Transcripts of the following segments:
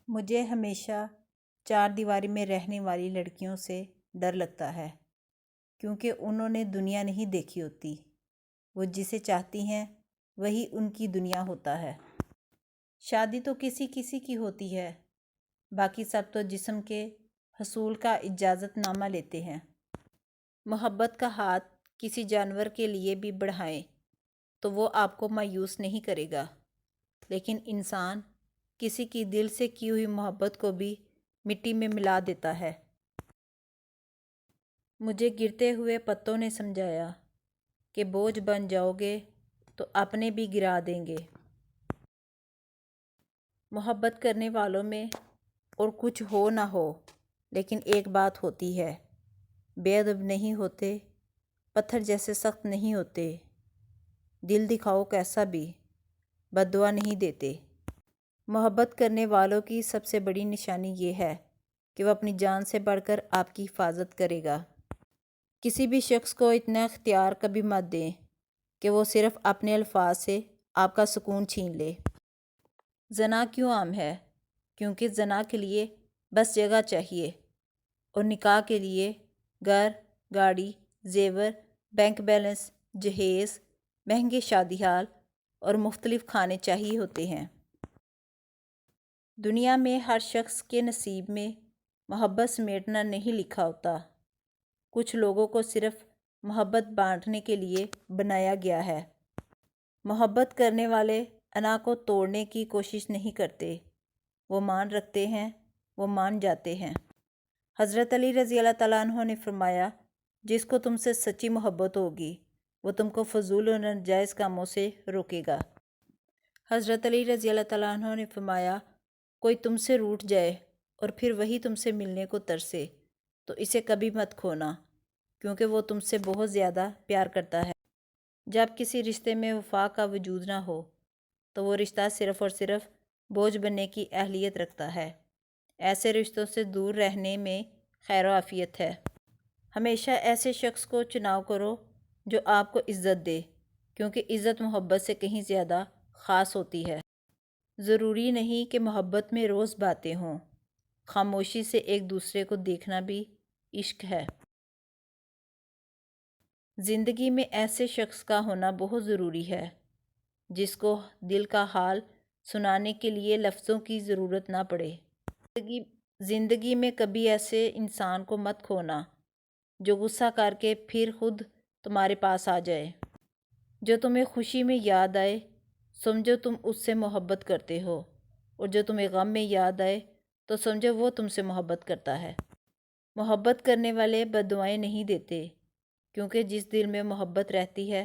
مجھے ہمیشہ چار دیواری میں رہنے والی لڑکیوں سے ڈر لگتا ہے کیونکہ انہوں نے دنیا نہیں دیکھی ہوتی۔ وہ جسے چاہتی ہیں وہی ان کی دنیا ہوتا ہے۔ شادی تو کسی کسی کی ہوتی ہے، باقی سب تو جسم کے حصول کا اجازت نامہ لیتے ہیں۔ محبت کا ہاتھ کسی جانور کے لیے بھی بڑھائیں تو وہ آپ کو مایوس نہیں کرے گا، لیکن انسان کسی کی دل سے کی ہوئی محبت کو بھی مٹی میں ملا دیتا ہے۔ مجھے گرتے ہوئے پتوں نے سمجھایا کہ بوجھ بن جاؤ گے تو اپنے بھی گرا دیں گے۔ محبت کرنے والوں میں اور کچھ ہو نہ ہو لیکن ایک بات ہوتی ہے، بے ادب نہیں ہوتے، پتھر جیسے سخت نہیں ہوتے، دل دکھاؤ کیسا بھی، بد دعا نہیں دیتے۔ محبت کرنے والوں کی سب سے بڑی نشانی یہ ہے کہ وہ اپنی جان سے بڑھ کر آپ کی حفاظت کرے گا۔ کسی بھی شخص کو اتنا اختیار کبھی مت دیں کہ وہ صرف اپنے الفاظ سے آپ کا سکون چھین لے۔ زنا کیوں عام ہے؟ کیونکہ زنا کے لیے بس جگہ چاہیے اور نکاح کے لیے گھر، گاڑی، زیور، بینک بیلنس، جہیز، مہنگے شادی ہال اور مختلف کھانے چاہیے ہوتے ہیں۔ دنیا میں ہر شخص کے نصیب میں محبت سمیٹنا نہیں لکھا ہوتا۔ کچھ لوگوں کو صرف محبت بانٹنے کے لیے بنایا گیا ہے۔ محبت کرنے والے انا کو توڑنے کی کوشش نہیں کرتے، وہ مان رکھتے ہیں، وہ مان جاتے ہیں۔ حضرت علی رضی اللہ تعالیٰ عنہ نے فرمایا، جس کو تم سے سچی محبت ہوگی وہ تم کو فضول و ناجائز کاموں سے روکے گا۔ حضرت علی رضی اللہ تعالیٰ عنہ نے فرمایا، کوئی تم سے روٹھ جائے اور پھر وہی تم سے ملنے کو ترسے تو اسے کبھی مت کھونا، کیونکہ وہ تم سے بہت زیادہ پیار کرتا ہے۔ جب کسی رشتے میں وفا کا وجود نہ ہو تو وہ رشتہ صرف اور صرف بوجھ بننے کی اہلیت رکھتا ہے۔ ایسے رشتوں سے دور رہنے میں خیر و عافیت ہے۔ ہمیشہ ایسے شخص کو چناؤ کرو جو آپ کو عزت دے، کیونکہ عزت محبت سے کہیں زیادہ خاص ہوتی ہے۔ ضروری نہیں کہ محبت میں روز باتیں ہوں، خاموشی سے ایک دوسرے کو دیکھنا بھی عشق ہے۔ زندگی میں ایسے شخص کا ہونا بہت ضروری ہے جس کو دل کا حال سنانے کے لیے لفظوں کی ضرورت نہ پڑے۔ زندگی میں کبھی ایسے انسان کو مت کھونا جو غصہ کر کے پھر خود تمہارے پاس آ جائے۔ جو تمہیں خوشی میں یاد آئے سمجھو تم اس سے محبت کرتے ہو، اور جو تمہیں غم میں یاد آئے تو سمجھو وہ تم سے محبت کرتا ہے۔ محبت کرنے والے بد دعائیں نہیں دیتے، کیونکہ جس دل میں محبت رہتی ہے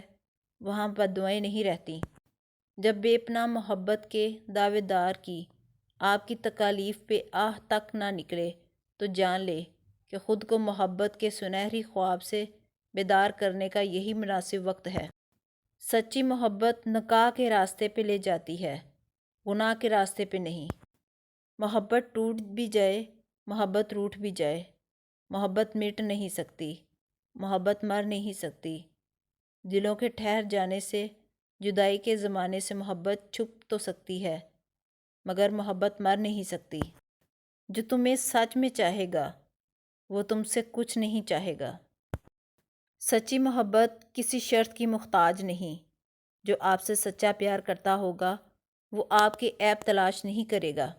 وہاں بد دعائیں نہیں رہتی۔ جب بے پناہ محبت کے دعوے دار کی آپ کی تکالیف پہ آہ تک نہ نکلے تو جان لے کہ خود کو محبت کے سنہری خواب سے بیدار کرنے کا یہی مناسب وقت ہے۔ سچی محبت نکاح کے راستے پہ لے جاتی ہے، گناہ کے راستے پہ نہیں۔ محبت ٹوٹ بھی جائے، محبت روٹھ بھی جائے، محبت مٹ نہیں سکتی، محبت مر نہیں سکتی۔ دلوں کے ٹھہر جانے سے، جدائی کے زمانے سے محبت چھپ تو سکتی ہے مگر محبت مر نہیں سکتی۔ جو تمہیں سچ میں چاہے گا وہ تم سے کچھ نہیں چاہے گا۔ سچی محبت کسی شرط کی محتاج نہیں۔ جو آپ سے سچا پیار کرتا ہوگا وہ آپ کے عیب تلاش نہیں کرے گا۔